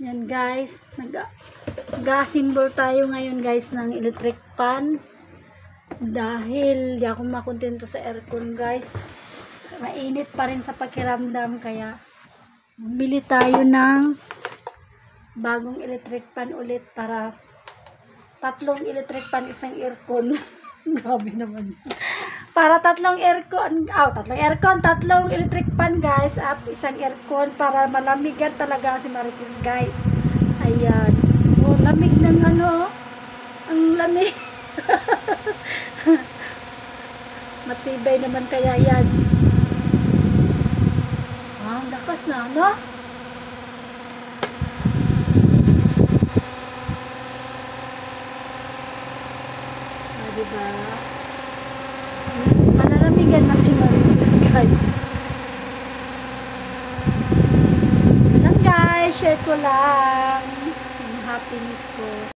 Yan guys, nag-assemble tayo ngayon guys ng electric fan. Dahil di ako makontento sa aircon guys. Mainit pa rin sa pakiramdam, kaya bumili tayo ng bagong electric fan ulit para tatlong electric fan, isang aircon. Grabe naman. Para tatlong aircon, tatlong electric fan guys, at isang aircon para malamigan talaga si Marites guys. Ayan. Oh, lamig ng ano. Ang lamig. Matibay naman kaya yan. Ah, lakas na, no? Ah, diba? Mananamigan na si Marites guys. Lang guys, share ko lang yung happiness ko.